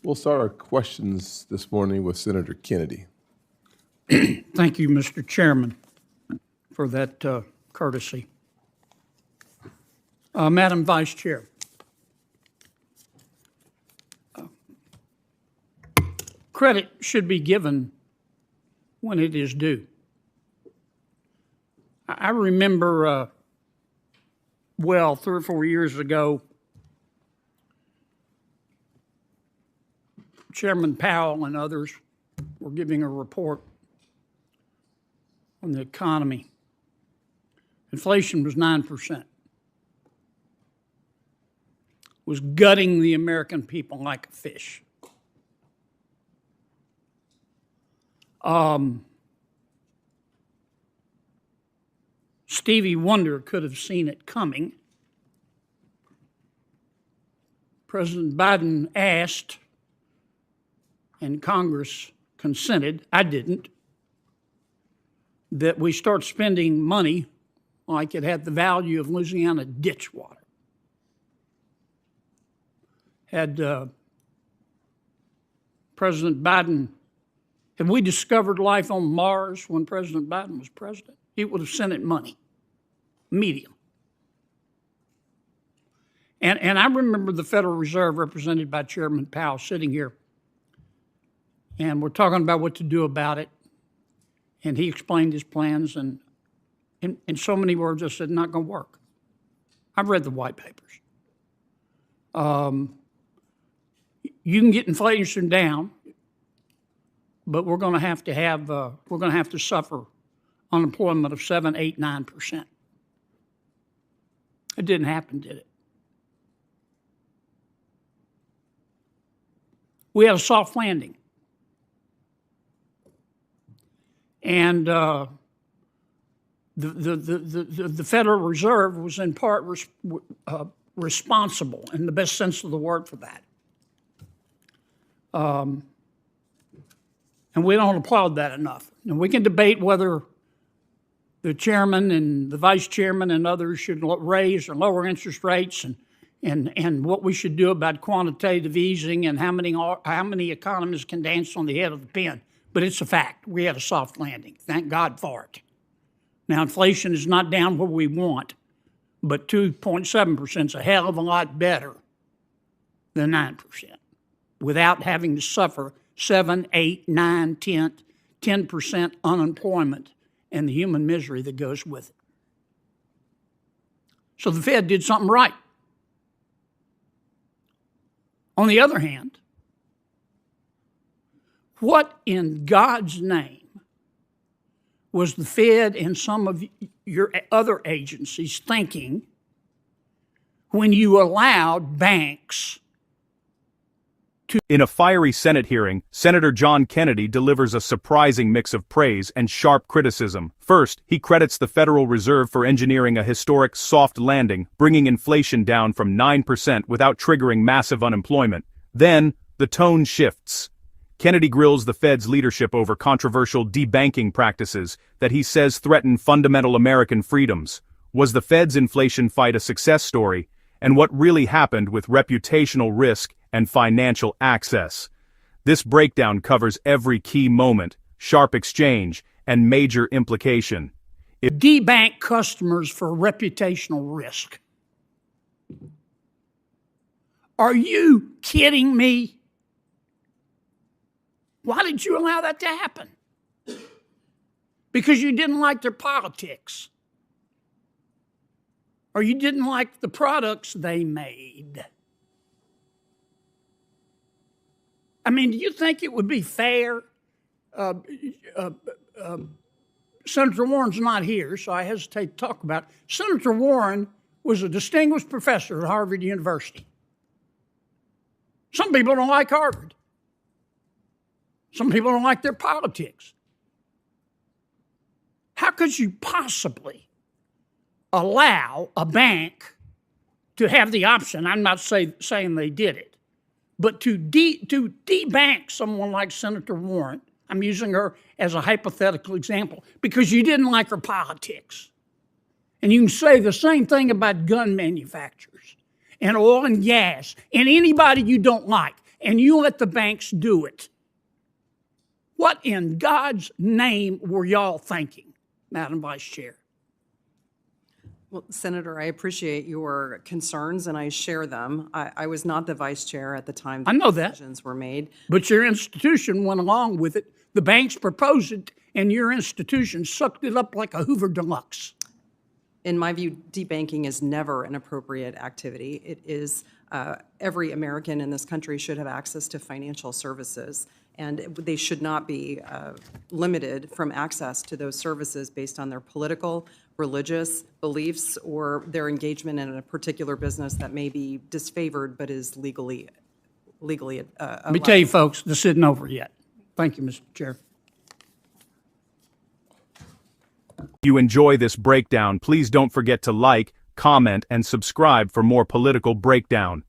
We'll start our questions this morning with Senator Kennedy. Thank you, Mr. Chairman, for that courtesy. Madam Vice Chair, credit should be given when it is due. I remember well, 3 or 4 years ago, Chairman Powell and others were giving a report on the economy. Inflation was 9%. Was gutting the American people like a fish. Stevie Wonder could have seen it coming. President Biden asked, and Congress consented, I didn't, that we start spending money like it had the value of Louisiana ditch water. Had President Biden, had we discovered life on Mars when President Biden was president, he would have sent it money, immediately. And I remember the Federal Reserve, represented by Chairman Powell, sitting here, and we're talking about what to do about it. And he explained his plans, and in so many words, I said, not going to work. I've read the white papers. You can get inflation down, but we're going to have to suffer unemployment of 7, 8, 9%. It didn't happen, did it? We had a soft landing. And the Federal Reserve was in part responsible, in the best sense of the word, for that. And we don't applaud that enough. And we can debate whether the chairman and the vice chairman and others should raise or lower interest rates, and what we should do about quantitative easing, and how many economists can dance on the head of the pin. But it's a fact. We had a soft landing. Thank God for it. Now, inflation is not down where we want, but 2.7% is a hell of a lot better than 9%, without having to suffer 7, 8, 9, 10% unemployment and the human misery that goes with it. So the Fed did something right. On the other hand, what in God's name was the Fed and some of your other agencies thinking when you allowed banks to... In a fiery Senate hearing, Senator John Kennedy delivers a surprising mix of praise and sharp criticism. First, he credits the Federal Reserve for engineering a historic soft landing, bringing inflation down from 9% without triggering massive unemployment. Then, the tone shifts. Kennedy grills the Fed's leadership over controversial debanking practices that he says threaten fundamental American freedoms. Was the Fed's inflation fight a success story? And what really happened with reputational risk and financial access? This breakdown covers every key moment, sharp exchange, and major implication. Debank customers for reputational risk. Are you kidding me? Why did you allow that to happen? Because you didn't like their politics. Or you didn't like the products they made. I mean, do you think it would be fair? Senator Warren's not here, so I hesitate to talk about it. Senator Warren was a distinguished professor at Harvard University. Some people don't like Harvard. Some people don't like their politics. How could you possibly allow a bank to have the option? I'm not saying they did it, but to debank someone like Senator Warren. I'm using her as a hypothetical example because you didn't like her politics. And you can say the same thing about gun manufacturers and oil and gas and anybody you don't like. and you let the banks do it. What in God's name were y'all thinking, Madam Vice Chair? Well, Senator, I appreciate your concerns, and I share them. I was not the vice chair at the time I know that. decisions were made. But your institution went along with it. The banks proposed it, and your institution sucked it up like a Hoover Deluxe. In my view, debanking is never an appropriate activity. It is, every American in this country should have access to financial services, and they should not be limited from access to those services based on their political, religious beliefs, or their engagement in a particular business that may be disfavored but is legally Let me tell you, folks, this isn't over yet. Thank you, Mr. Chair. If you enjoy this breakdown, please don't forget to like, comment, and subscribe for more political breakdown.